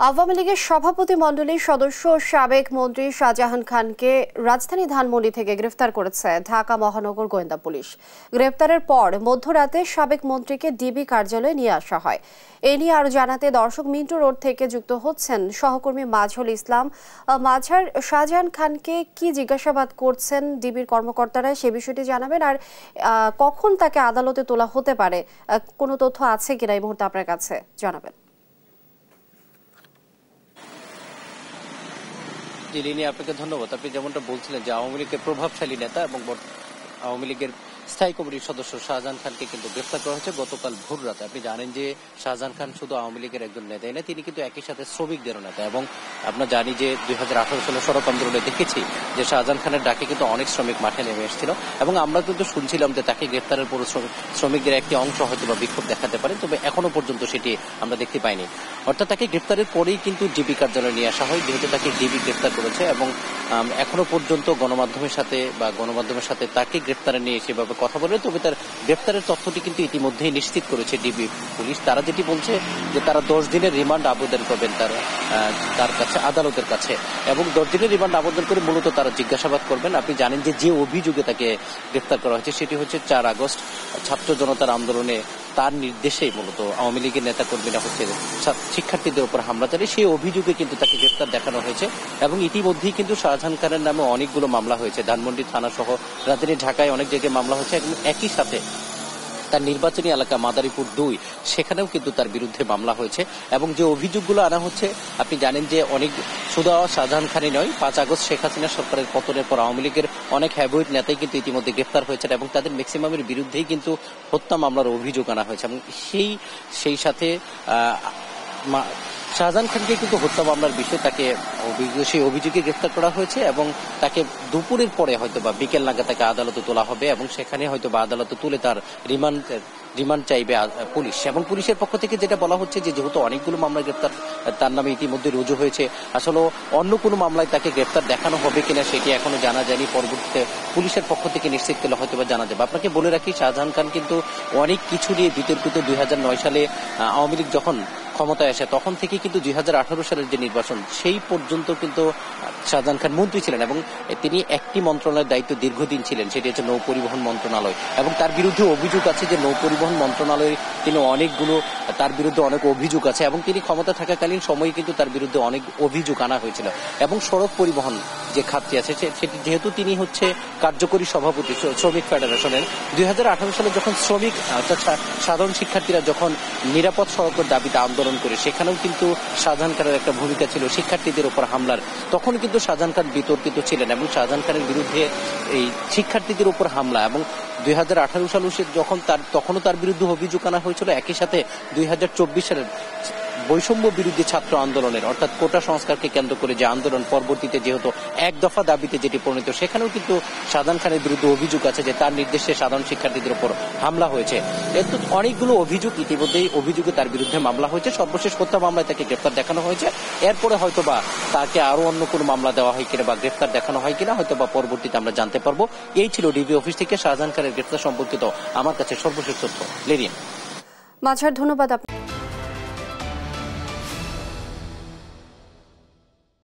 আওয়ামী লীগের সভাপতি মণ্ডলীর সদস্য সাবেক মন্ত্রী শাহজাহান খানকে রাজধানী ধানমন্ডি থেকে গ্রেফতার করেছে ঢাকা মহানগর গোয়েন্দা পুলিশ। গ্রেফতারের পর মধ্যরাতে সাবেক মন্ত্রীকে ডিবি কার্যালয়ে নিয়ে আসা হয়। এ নিয়ে আরো জানাতে দর্শক মিন্টু রোড থেকে যুক্ত হচ্ছেন সহকর্মী মাঝুল ইসলাম। মাঝার, শাহজাহান খানকে কি জিজ্ঞাসাবাদ করছেন ডিবির কর্মকর্তারা, সে বিষয়টি জানাবেন। আর কখন তাকে আদালতে তোলা হতে পারে, কোনো তথ্য আছে কিনা এই মুহূর্তে আপনার কাছে জানাবেন। লিনি, আপনাকে ধন্যবাদ। আপনি যেমনটা বলছিলেন যে আওয়ামী লীগের প্রভাবশালী নেতা এবং আওয়ামী লীগের স্থায়ী কমিটির সদস্য শাহজাহান খানকে কিন্তু গ্রেফতার করা হয়েছে গতকাল ভোর রাতে। আপনি জানেন যে শাহজাহান খান শুধু আওয়ামী লীগের একজন নেতাই না, তিনি কিন্তু একই সাথে শ্রমিকদেরও নেতা। এবং আমরা জানি যে 2018 সালে সড়ক আন্দোলনে দেখেছি যে শাহজাহান খানের ডাকে কিন্তু অনেক শ্রমিক মাঠে নেমে এসেছিল এবং আমরা কিন্তু শুনছিলাম যে তাকে গ্রেফতারের পর শ্রমিকদের একটি অংশ হয়তো বা বিক্ষোভ দেখাতে পারে, তবে এখনো পর্যন্ত সেটি আমরা দেখতে পাইনি। অর্থাৎ তাকে গ্রেফতারের পরেই কিন্তু ডিবি কার্যালয়ে নিয়ে আসা হয়, যেহেতু তাকে ডিবি গ্রেফতার করেছে। এবং এখনো পর্যন্ত গণমাধ্যমের সাথে তাকে গ্রেফতারে নিয়ে সেভাবে কথা বলে, তবে তার গ্রেফতারের তথ্যটি কিন্তু ইতিমধ্যেই নিশ্চিত করেছে ডিবি পুলিশ। তারা যেটি বলছে যে তারা 10 দিনের রিমান্ড আবেদন করবেন তার কাছে, আদালতের কাছে, এবং 10 দিনের রিমান্ড আবেদন করে মূলত তারা জিজ্ঞাসাবাদ করবেন। আপনি জানেন যে অভিযোগে তাকে গ্রেফতার করা হয়েছে সেটি হচ্ছে 4 আগস্ট ছাত্র জনতার আন্দোলনে তার নির্দেশেই মূলত আওয়ামী লীগের নেতাকর্মীরা হচ্ছে শিক্ষার্থীদের উপর হামলা চালিয়ে, সেই অভিযোগে কিন্তু তাকে গ্রেফতার দেখানো হয়েছে। এবং ইতিমধ্যেই কিন্তু শাহজাহান খানের নামে অনেকগুলো মামলা হয়েছে, ধানমন্ডি থানা সহ রাজধানী ঢাকায় অনেক জায়গায় মামলা হয়েছে। এবং একই সাথে তার নির্বাচনী এলাকা মাদারীপুর 2 সেখানেও কিন্তু তার বিরুদ্ধে মামলা হয়েছে। এবং যে অভিযোগগুলো আনা হচ্ছে, আপনি জানেন যে অনেক শুধু শাহজাহান খানই নয়, 5 আগস্ট শেখ হাসিনা সরকারের পতনের পর আওয়ামী লীগের অনেক হ্যাভয়েট নেতাই কিন্তু ইতিমধ্যে গ্রেফতার হয়েছেন এবং তাদের ম্যাক্সিমামের বিরুদ্ধেই কিন্তু হত্যা মামলার অভিযোগ আনা হয়েছে। এবং সেই সাথে শাহজাহান খানকে কিন্তু হত্যা মামলার বিষয়ে তাকে সেই অভিযোগে গ্রেফতার করা হয়েছে এবং তাকে দুপুরের পরে হয়তো বা বিকেল নাগাদ তাকে আদালতে তোলা হবে এবং সেখানে হয়তো বা আদালতে তুলে তার রিমান্ড চাইবে পুলিশ। এবং পুলিশের পক্ষ থেকে যেটা বলা হচ্ছে যে যেহেতু অনেকগুলো মামলায় গ্রেফতার তার নামে ইতিমধ্যে রুজু হয়েছে, আসলে অন্য কোনো মামলায় তাকে গ্রেফতার দেখানো হবে কিনা সেটি এখনো জানা যায়নি। পরবর্তীতে পুলিশের পক্ষ থেকে নিশ্চিত করলে হয়তো বা জানা যাবে। আপনাকে বলে রাখি, শাহজাহান খান কিন্তু অনেক কিছু নিয়ে বিতর্কিত। 2009 সালে আওয়ামী লীগ যখন ক্ষমতায় আসে তখন থেকে কিন্তু 2018 সালের যে নির্বাচন সেই পর্যন্ত কিন্তু শাহজাহান খান মন্ত্রী ছিলেন এবং তিনি একটি মন্ত্রণালয়ের দায়িত্ব দীর্ঘদিন ছিলেন, সেটি হচ্ছে নৌ পরিবহন মন্ত্রণালয়। এবং তার বিরুদ্ধে অভিযোগ আছে যে নৌ পরিবহন মন্ত্রণালয়ে তিনি তার বিরুদ্ধে অনেক অভিযোগ আছে এবং তিনি ক্ষমতা থাকাকালীন সময়ে কিন্তু তার বিরুদ্ধে অনেক অভিযোগ আনা হয়েছিল। এবং সড়ক পরিবহন যে খাতটি আছে সেটি যেহেতু তিনি হচ্ছে কার্যকরী সভাপতি শ্রমিক ফেডারেশনের, 2018 সালে যখন শ্রমিক সাধারণ শিক্ষার্থীরা যখন নিরাপদ সড়কের দাবিতে আন্দোলন করে, সেখানেও কিন্তু শাহজাহান খানের একটা ভূমিকা ছিল শিক্ষার্থীদের উপর হামলার। তখন কিন্তু শাহজাহান খান বিতর্কিত ছিলেন এবং শাহজাহান খানের বিরুদ্ধে এই শিক্ষার্থীদের উপর হামলা এবং 2018 সালে তখনও তার বিরুদ্ধে অভিযোগ আনা হয়েছিল। একই সাথে 2024 সালের বৈষম্য বিরোধী ছাত্র আন্দোলনের অর্থাৎ কোটা সংস্কারকে কেন্দ্র করে যে আন্দোলন, পরবর্তীতে যেহেতু 1 দফা দাবিতে যেটি পরিণত, সেখানেও কিন্তু শাহজাহান খানের বিরুদ্ধে অভিযোগ আছে যে তার নির্দেশে সাধারণ শিক্ষার্থীদের উপর হামলা হয়েছে। এর তো অনেকগুলো অভিযোগ, ইতিমধ্যেই অভিযোগে তার বিরুদ্ধে মামলা হয়েছে। সর্বশেষ হত্যা মামলায় তাকে গ্রেফতার দেখানো হয়েছে। এরপরে হয়তো বা তাকে আরো অন্য কোনো মামলা দেওয়া হয় কিনা বা গ্রেফতার দেখানো হয় কিনা হয়তো বা পরবর্তীতে আমরা জানতে পারবো। এই ছিল ডিবি অফিস থেকে শাহজাহান খানের গ্রেফতার সম্পর্কিত আমার কাছে সর্বশেষ তথ্য। লেরিয়া মাঝার, ধন্যবাদ।